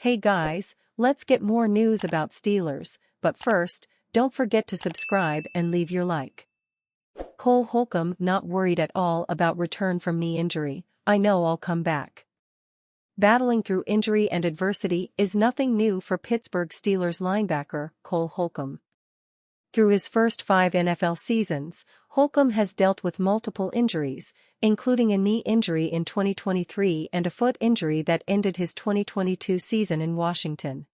Hey guys, let's get more news about Steelers, but first, don't forget to subscribe and leave your like. Cole Holcomb not worried at all about return from knee injury. I know I'll come back. Battling through injury and adversity is nothing new for Pittsburgh Steelers linebacker Cole Holcomb. Through his first 5 NFL seasons, Holcomb has dealt with multiple injuries, including a knee injury in 2023 and a foot injury that ended his 2022 season in Washington.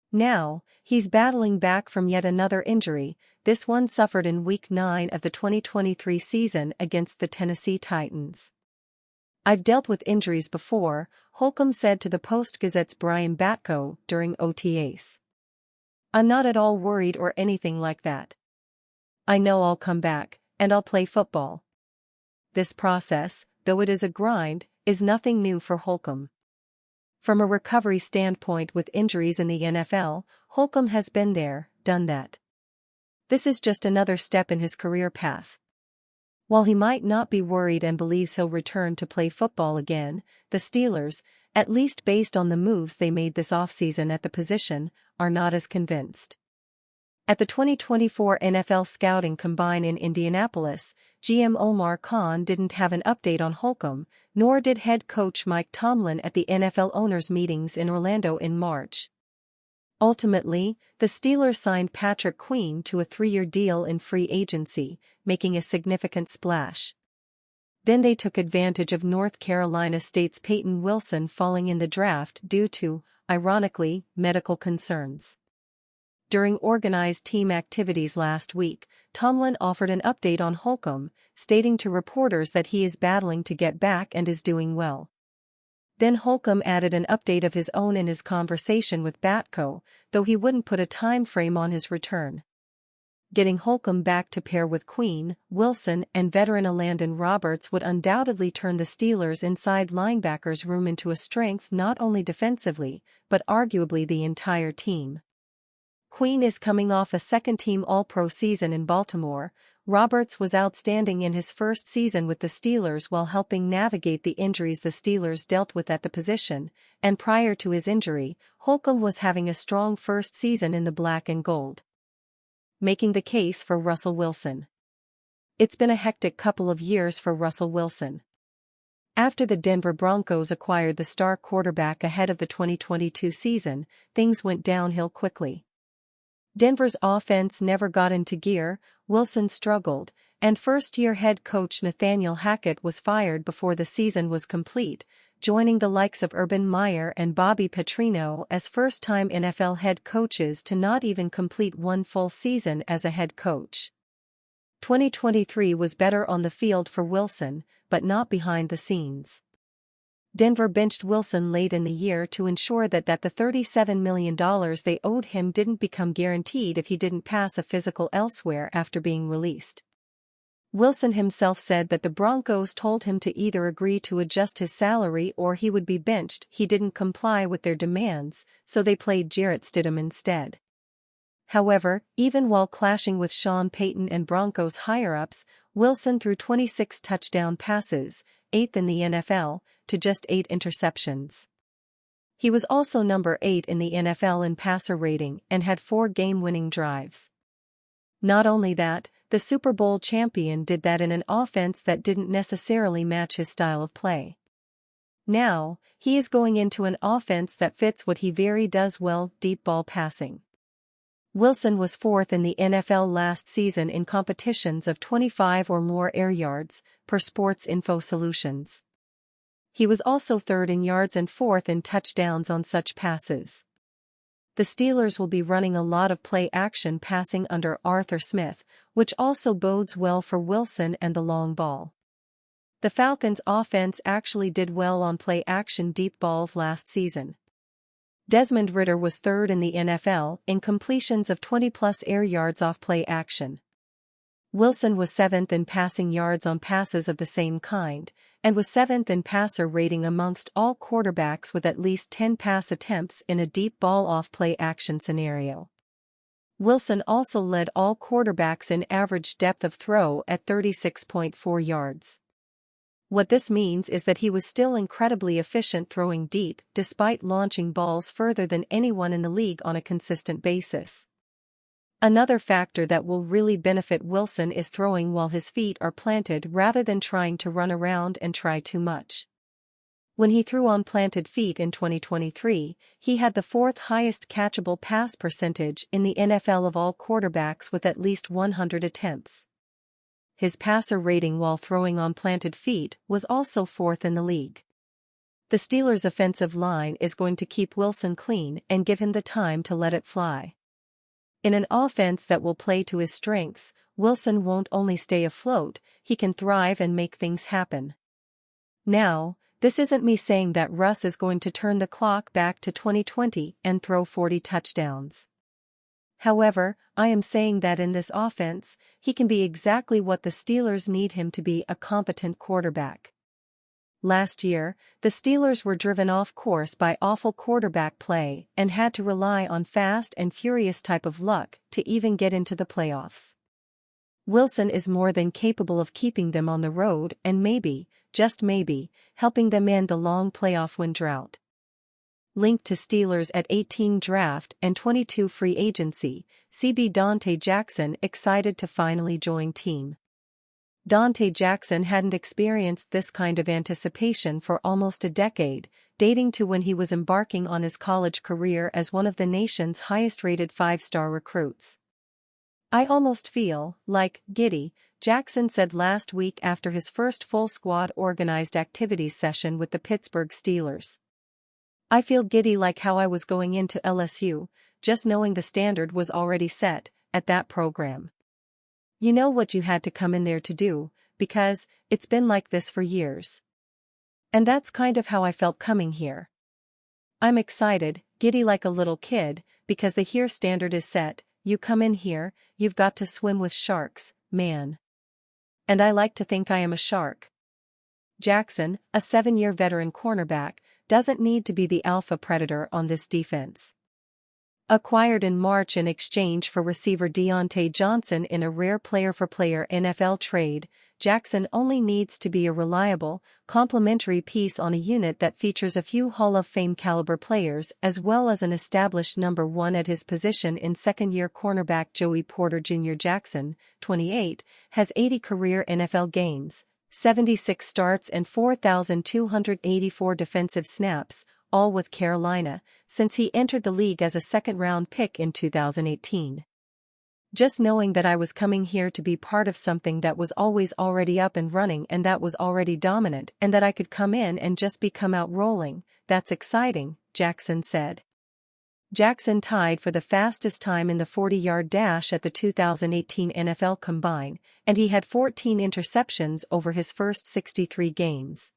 Now, he's battling back from yet another injury, this one suffered in Week 9 of the 2023 season against the Tennessee Titans. "I've dealt with injuries before," Holcomb said to the Post-Gazette's Brian Batko during OTAs. "I'm not at all worried or anything like that. I know I'll come back, and I'll play football." This process, though it is a grind, is nothing new for Holcomb. From a recovery standpoint with injuries in the NFL, Holcomb has been there, done that. This is just another step in his career path. While he might not be worried and believes he'll return to play football again, the Steelers, at least based on the moves they made this offseason at the position, are not as convinced. At the 2024 NFL Scouting Combine in Indianapolis, GM Omar Khan didn't have an update on Holcomb, nor did head coach Mike Tomlin at the NFL owners' meetings in Orlando in March. Ultimately, the Steelers signed Patrick Queen to a 3-year deal in free agency, making a significant splash. Then they took advantage of North Carolina State's Peyton Wilson falling in the draft due to, ironically, medical concerns. During organized team activities last week, Tomlin offered an update on Holcomb, stating to reporters that he is battling to get back and is doing well. Then Holcomb added an update of his own in his conversation with Batko, though he wouldn't put a time frame on his return. Getting Holcomb back to pair with Queen, Wilson and veteran Elandon Roberts would undoubtedly turn the Steelers' inside linebackers room into a strength not only defensively, but arguably the entire team. Queen is coming off a second-team All-Pro season in Baltimore. Roberts was outstanding in his first season with the Steelers while helping navigate the injuries the Steelers dealt with at the position, and prior to his injury, Holcomb was having a strong first season in the black and gold. Making the case for Russell Wilson. It's been a hectic couple of years for Russell Wilson. After the Denver Broncos acquired the star quarterback ahead of the 2022 season, things went downhill quickly. Denver's offense never got into gear, Wilson struggled, and first-year head coach Nathaniel Hackett was fired before the season was complete, joining the likes of Urban Meyer and Bobby Petrino as first-time NFL head coaches to not even complete one full season as a head coach. 2023 was better on the field for Wilson, but not behind the scenes. Denver benched Wilson late in the year to ensure that the $37 million they owed him didn't become guaranteed if he didn't pass a physical elsewhere after being released. Wilson himself said that the Broncos told him to either agree to adjust his salary or he would be benched. He didn't comply with their demands, so they played Jarrett Stidham instead. However, even while clashing with Sean Payton and Broncos higher-ups, Wilson threw 26 touchdown passes, 8th in the NFL, to just 8 interceptions. He was also number 8 in the NFL in passer rating and had 4 game-winning drives. Not only that, the Super Bowl champion did that in an offense that didn't necessarily match his style of play. Now, he is going into an offense that fits what he very does well, deep ball passing. Wilson was 4th in the NFL last season in competitions of 25 or more air yards, per Sports Info Solutions. He was also 3rd in yards and 4th in touchdowns on such passes. The Steelers will be running a lot of play-action passing under Arthur Smith, which also bodes well for Wilson and the long ball. The Falcons' offense actually did well on play-action deep balls last season. Desmond Ridder was 3rd in the NFL in completions of 20-plus air yards off play-action. Wilson was 7th in passing yards on passes of the same kind, and was 7th in passer rating amongst all quarterbacks with at least 10 pass attempts in a deep ball off play-action scenario. Wilson also led all quarterbacks in average depth of throw at 36.4 yards. What this means is that he was still incredibly efficient throwing deep, despite launching balls further than anyone in the league on a consistent basis. Another factor that will really benefit Wilson is throwing while his feet are planted rather than trying to run around and try too much. When he threw on planted feet in 2023, he had the fourth highest catchable pass percentage in the NFL of all quarterbacks with at least 100 attempts. His passer rating while throwing on planted feet was also fourth in the league. The Steelers' offensive line is going to keep Wilson clean and give him the time to let it fly. In an offense that will play to his strengths, Wilson won't only stay afloat, he can thrive and make things happen. Now, this isn't me saying that Russ is going to turn the clock back to 2020 and throw 40 touchdowns. However, I am saying that in this offense, he can be exactly what the Steelers need him to be: a competent quarterback. Last year, the Steelers were driven off course by awful quarterback play and had to rely on fast and furious type of luck to even get into the playoffs. Wilson is more than capable of keeping them on the road and maybe, just maybe, helping them end the long playoff win drought. Linked to Steelers at 18 draft and 22 free agency, CB Donte Jackson excited to finally join team. Donte Jackson hadn't experienced this kind of anticipation for almost a decade, dating to when he was embarking on his college career as one of the nation's highest-rated five-star recruits. "I almost feel like giddy," Jackson said last week after his first full squad organized activities session with the Pittsburgh Steelers. "I feel giddy like how I was going into LSU, just knowing the standard was already set at that program. You know what you had to come in there to do, because it's been like this for years. And that's kind of how I felt coming here. I'm excited, giddy like a little kid, because the here standard is set. You come in here, you've got to swim with sharks, man. And I like to think I am a shark." Jackson, a 7-year veteran cornerback, doesn't need to be the alpha predator on this defense. Acquired in March in exchange for receiver Deontay Johnson in a rare player-for-player NFL trade, Jackson only needs to be a reliable, complementary piece on a unit that features a few Hall of Fame caliber players as well as an established number one at his position in second-year cornerback Joey Porter Jr. Jackson, 28, has 80 career NFL games, 76 starts and 4,284 defensive snaps, all with Carolina, since he entered the league as a second-round pick in 2018. "Just knowing that I was coming here to be part of something that was always already up and running and that was already dominant and that I could come in and just come out rolling, that's exciting," Jackson said. Jackson tied for the fastest time in the 40-yard dash at the 2018 NFL Combine, and he had 14 interceptions over his first 63 games.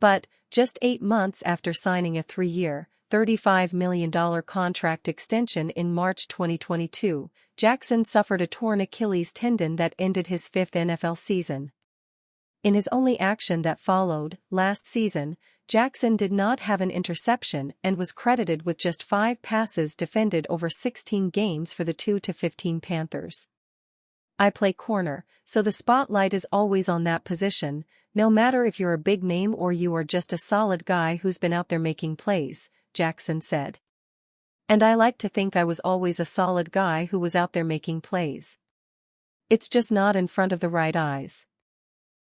But, just 8 months after signing a 3-year, $35 million contract extension in March 2022, Jackson suffered a torn Achilles tendon that ended his 5th NFL season. In his only action that followed, last season, Jackson did not have an interception and was credited with just 5 passes defended over 16 games for the 2-15 Panthers. "I play corner, so the spotlight is always on that position, no matter if you're a big name or you are just a solid guy who's been out there making plays," Jackson said. "And I like to think I was always a solid guy who was out there making plays. It's just not in front of the right eyes.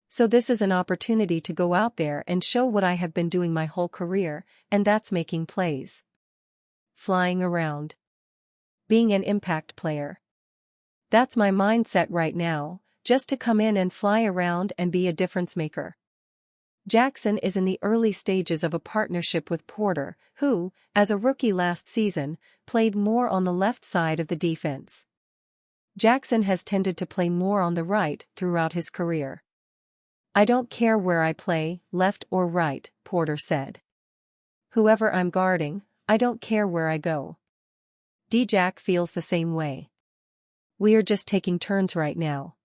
So this is an opportunity to go out there and show what I have been doing my whole career, and that's making plays. Flying around. Being an impact player. That's my mindset right now, just to come in and fly around and be a difference maker." Jackson is in the early stages of a partnership with Porter, who, as a rookie last season, played more on the left side of the defense. Jackson has tended to play more on the right throughout his career. "I don't care where I play, left or right," Porter said. "Whoever I'm guarding, I don't care where I go." D-Jack feels the same way. "We are just taking turns right now."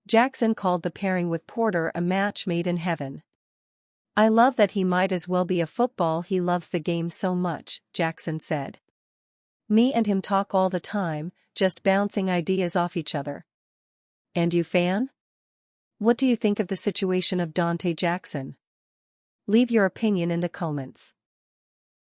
Jackson called the pairing with Porter a match made in heaven. "I love that he might as well be a football. He loves the game so much," Jackson said. "Me and him talk all the time, just bouncing ideas off each other." "And you fan?" What do you think of the situation of Donte Jackson? Leave your opinion in the comments.